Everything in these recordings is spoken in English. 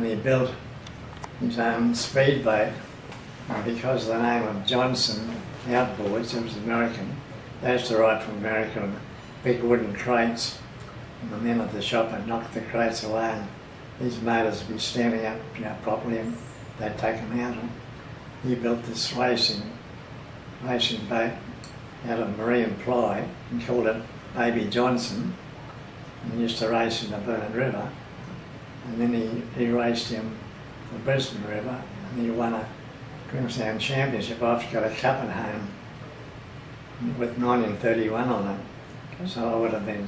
and he built his own speedboat. And because of the name of Johnson Outboards, it was American. They used to ride from America on big wooden crates, and the men at the shop had knocked the crates away, and these motors would be standing up, properly, and they'd take them out. And he built this racing boat out of marine ply and called it Baby Johnson, and used to race in the Burnett River. And then he raced in the Brisbane River, and he won a Queensland Championship. I've got a cup at home with 1931 on it. Okay. So I would have been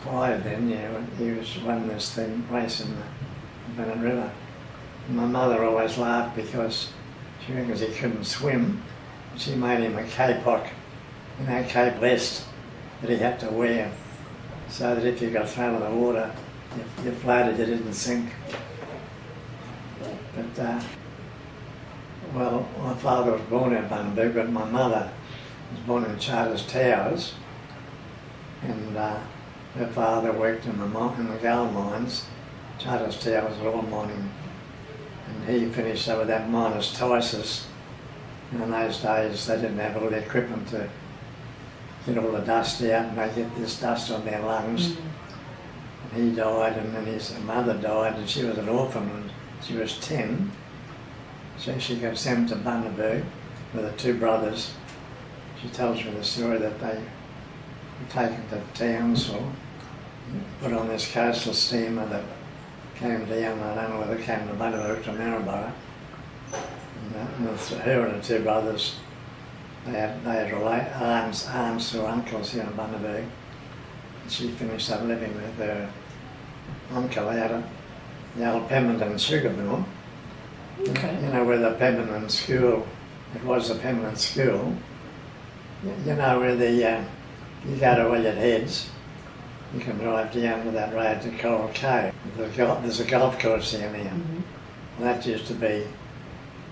5 then, when he won this thing, racing the Burnett River. And my mother always laughed because she reckons he couldn't swim. She made him a capock, cape vest that he had to wear, so that if you got thrown in the water, you floated, you didn't sink. But, well, my father was born in Bundaberg, but my mother was born in Charters Towers, and her father worked in the gold mines. Charters Towers were all mining, and he finished up with that miners' Tysus. And in those days they didn't have all the equipment to get all the dust out, and they get this dust on their lungs. Mm. And he died, and then his mother died, and she was an orphan, and she was 10. So she got sent to Bundaberg with her 2 brothers. She tells me the story that they were taken to Townsville, put on this coastal steamer that came down, I don't know whether it came to Bundaberg to Maryborough. And her and her 2 brothers, they had aunts or uncles here in Bundaberg. And she finished up living with her uncle out the old Pemberton sugar mill. Okay. Where the Pemberton school, it was the Pemberton school. Where you go to William Heads, you can drive down to that road to Coral Cove. There's a golf course down there. Mm-hmm. And that used to be,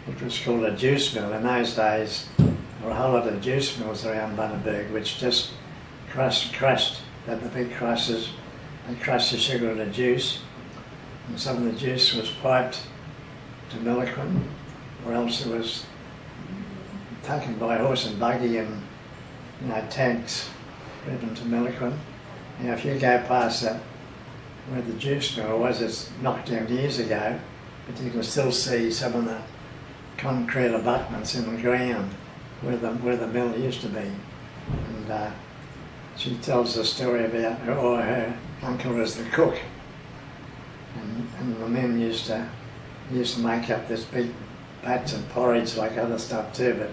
it was called a juice mill. In those days, there were a whole lot of juice mills around Bundaberg, which just crushed at the big crushes. They crushed the sugar into juice, and some of the juice was piped to Milliquin, or else it was taken by horse and buggy and tanks driven to Milliquin. If you go past that, where the juice mill was, it's knocked down years ago, but you can still see some of the concrete abutments in the ground where the mill used to be. And she tells the story about her uncle was the cook, and the men used to make up this big bats and porridge like other stuff too, but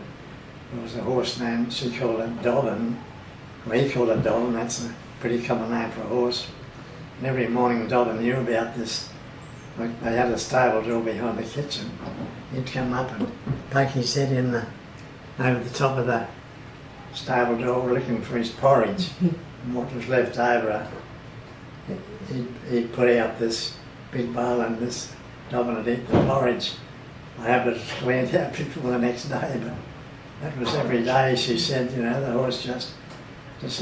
there was a horse named, she called it Dobbin, well he called it Dobbin, that's a pretty common name for a horse. And every morning Dobbin knew about this. Like they had a stable door behind the kitchen. He'd come up and poke his head in over the top of the stable door looking for his porridge. And what was left over, he'd put out this big bowl, and this Dobbin would eat the porridge. I hope it cleaned out before the next day, but that was every day, she said. The horse just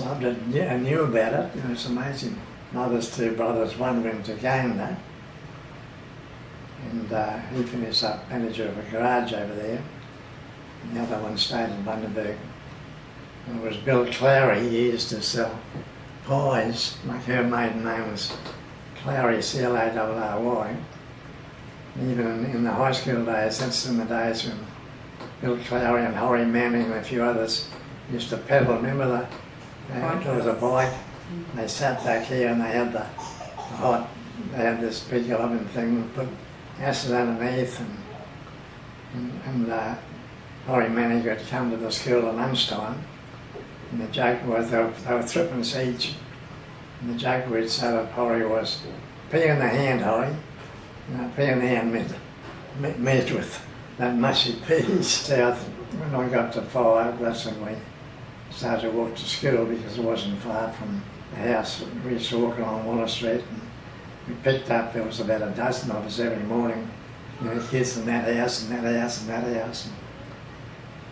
loved it and knew about it. It's amazing. Mother's 2 brothers wondering to gain that. And he finished up manager of a garage over there, and the other one stayed in Bundaberg. And it was Bill Clowry. He used to sell pies, like her maiden name was Clowry, C-L-A-R-R-Y. Even in the high school days, that's in the days when Bill Clowry and Horry Manning and a few others used to pedal. Remember there was a bike. They sat back here and they had they had this big oven thing, put acid underneath, and Horry Manning would come to the school at lunchtime, and the joke was they were 3p each, and the joke we'd say to Horry was, pea in the hand, Horry. Pea in the hand meant with that mushy peas. South, when I got to 5, that's when we started to walk to school, because it wasn't far from the house. We used to walk along Waller Street, and we picked up, there was about a dozen of us every morning, kids in that house and that house and that house. And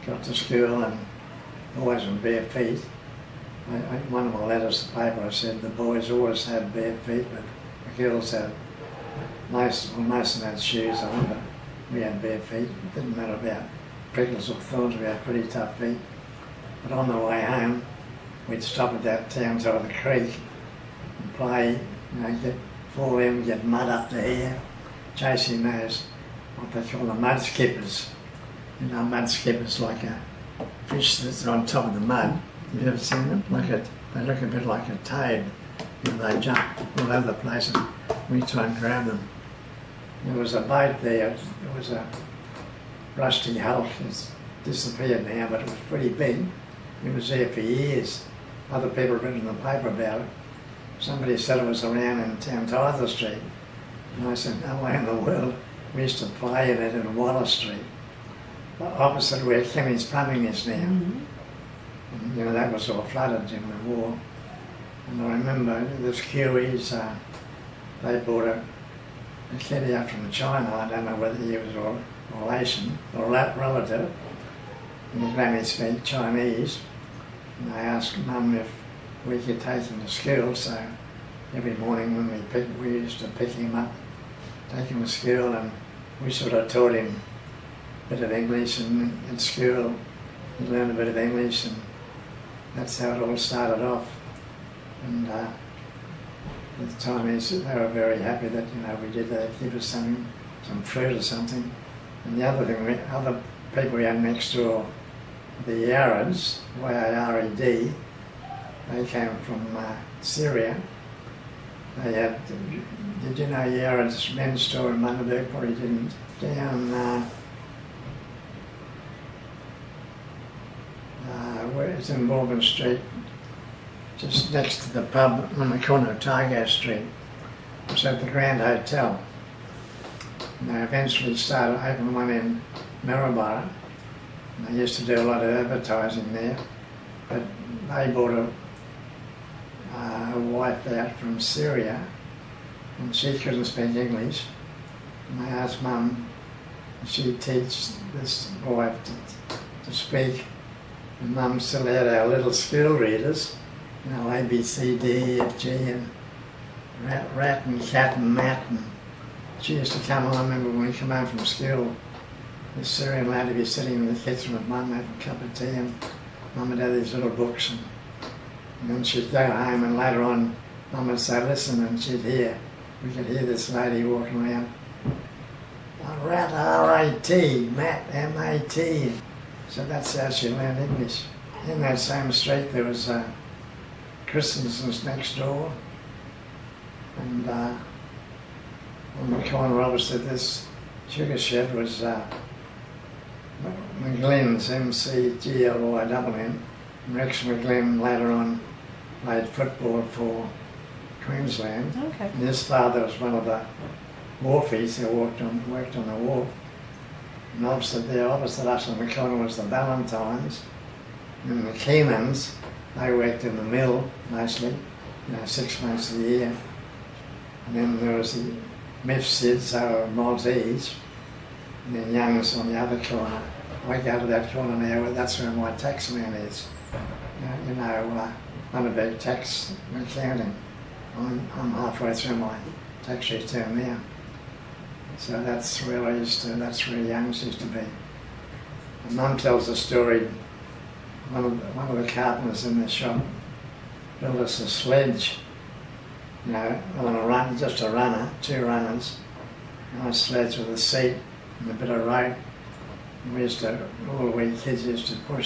got to school and always in bare feet. One of my letters to the paper, I said the boys always had bare feet, but the girls had most of them had shoes on, but we had bare feet. It didn't matter about prickles or thorns, we had pretty tough feet. But on the way home, we'd stop at that town side of the creek and play, fall in, get mud up the hair, chasing those, what they call the mud skippers. Mud skippers like a fish that's on top of the mud. Have you ever seen them? They look a bit like a toad. They jump all over the place and we try and grab them. There was a boat there, it was a rusty hulk, it's disappeared now, but it was pretty big. It was there for years. Other people wrote in the paper about it. Somebody said it was around in Tyther Street. And I said, no way in the world. We used to play in it in Waller Street, opposite where Clemmy's Plumbing is now. Mm-hmm. And that was all flooded during the war. And I remember this Kiwis, they bought a kid out from China. I don't know whether he was a relation or a relative. And he could only speak Chinese. And I asked Mum if we could take him to school, so every morning when we used to pick him up, take him to school, and we sort of taught him a bit of English, and at school he learned a bit of English, and that's how it all started off. And at the time they were very happy that we did that, give us some fruit or something. And the other thing, other people we had next door, the Yareds, Y-A-R-E-D, they came from Syria. They had, did you know Yared's men's store in Bundaberg? Probably didn't. Down, where it's in Bourbong Street, just next to the pub on the corner of Targo Street. It was at the Grand Hotel. And they eventually started opening one in Maryborough. And they used to do a lot of advertising there. But they bought a wife out from Syria, and she couldn't speak English. And they asked Mum if she'd teach this wife to speak. And Mum still had our little school readers, A, B, C, D, E, F, G, and rat and cat and mat. And she used to come on. I remember when we come home from school, the Syrian lad would be sitting in the kitchen with Mum having a cup of tea, and Mum would have these little books. And then she'd go home, and later on Mum would say, listen, and we could hear this lady walking around. Rat, R-A-T, mat, M-A-T. So that's how she learned English. In that same street there was Christensen's next door, and on the corner opposite this sugar shed was McGlynn's, M-C-G-L-Y-N-N. Rex McGlynn later on played football for Queensland. Okay. And his father was one of the wharfies who worked on the wharf. And opposite us on the corner was the Valentines. And the Keenans, they worked in the mill mostly, 6 months of the year. And then there was the Mifsids, they were Maltese. And then Young's on the other corner. I go to that corner now, that's where my tax man is. Bundaberg tax accounting. I'm halfway through my tax return now. So that's where that's where Young's used to be. And Mum tells the story, one of the carpenters in the shop built us a sledge, on a run, just a runner, 2 runners, nice sledge with a seat and a bit of rope. And we used to, all we kids used to pull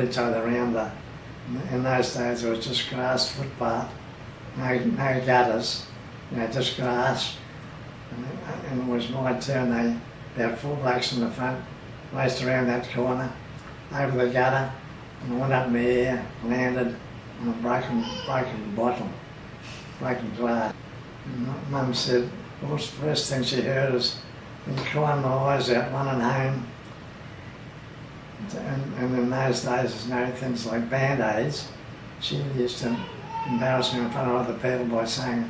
each other around in those days it was just grass footpath, no gutters, just grass. And it was my turn, about 4 blokes in the front, raced around that corner, over the gutter, and I went up in the air, landed on a broken bottle, broken glass. And Mum said, the first thing she heard was me crying my eyes out, running home. And in those days, there's no things like Band-Aids. She used to embarrass me in front of other people by saying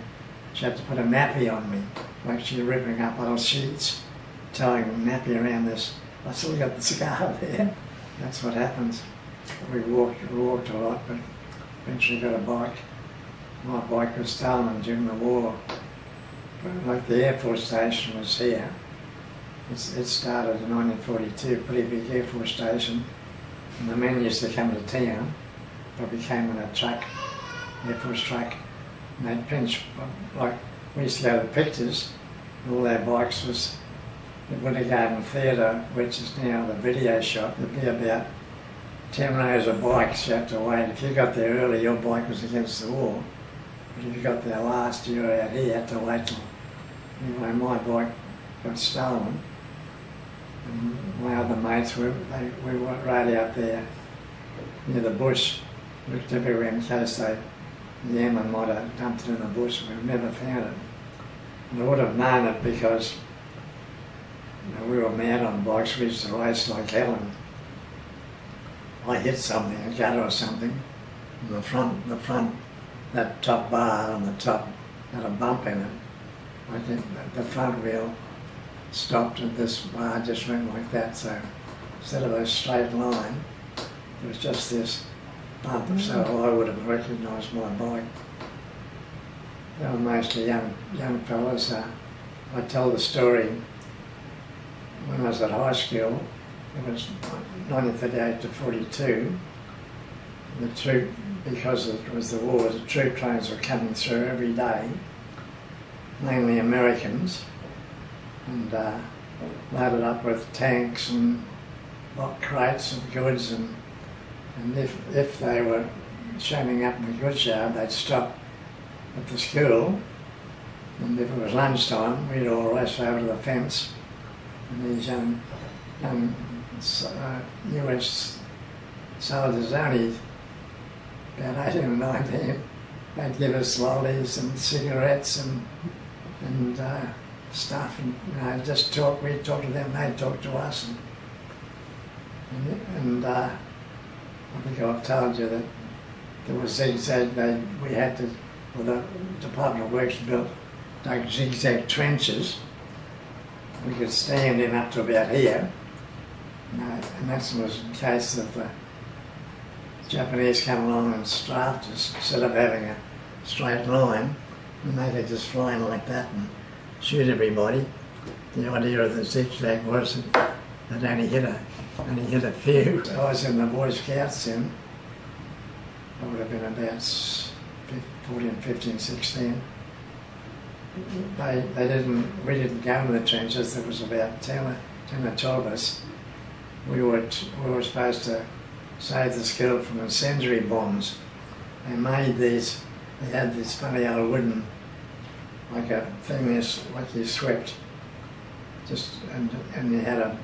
she had to put a nappy on me, like she was ripping up old sheets, tying a nappy around this. I still got the scar there. That's what happens. We walked a lot, but eventually got a bike. My bike was stolen during the war like the Air Force Station was here. It started in 1942, pretty big Air Force Station. And the men used to come to town, probably came in a truck, Air Force truck, and they'd pinch, like we used to go to the pictures, and all our bikes was the Winter Garden Theatre, which is now the video shop. There'd be about 10 rows of bikes you had to wait. If you got there early, your bike was against the wall. But if you got there last, you were out here, you had to wait till. Anyway, my bike got stolen. And my other mates, we went right out there near the bush, looked everywhere in case the airmen might have dumped it in the bush. We've never found it. And I would have known it because we were mad on bikes. We used to race like hell, and I hit something, a gutter or something, and the front, that top bar on the top had a bump in it. I think the front wheel stopped and this bar just went like that, so instead of a straight line, it was just this bump, so I would have recognised my bike. They were mostly young fellas. I tell the story when I was at high school. It was 1938 to 42. The troop, because it was the war, the troop trains were coming through every day, mainly Americans, and loaded up with tanks and crates of goods, and if they were shining up in the goods yard, they'd stop at the school, and if it was lunchtime, we'd all race over to the fence, and these young US soldiers, only about 18 or 19, they'd give us lollies and cigarettes and stuff, and just talk. We'd talk to them, they'd talk to us, and I think I've told you that there was zigzag. We had to, well, the Department of Works dug zigzag trenches. We could stand in up to about here, and that was in case of the Japanese come along and strafed us, instead of having a straight line, and they could just fly in like that and shoot everybody. The idea of the zigzag was that they'd only hit a few. I was in the Boy Scouts then. I would have been about 14, 15, 16. We didn't go into the trenches. There was about 10 or 12 of us. We were supposed to save the school from incendiary bombs. They made these. They had this funny old wooden, like a thing this, like you swept, and you had a,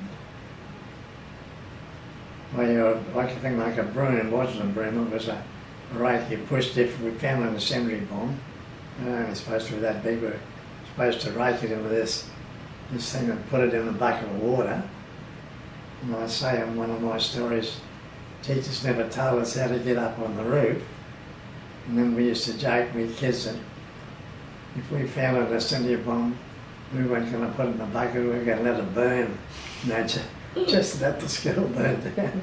like a thing like a broom. It wasn't a broom. It was a rake you pushed. If we found an incendiary bomb, they were only supposed to be that big. We were supposed to rake it into this thing and put it in a bucket of water. And I say in one of my stories, teachers never told us how to get up on the roof. And then we used to joke, we kids, that if we found an incendiary bomb, we weren't going to put it in a bucket, we were going to let it burn. Just let the school burn down.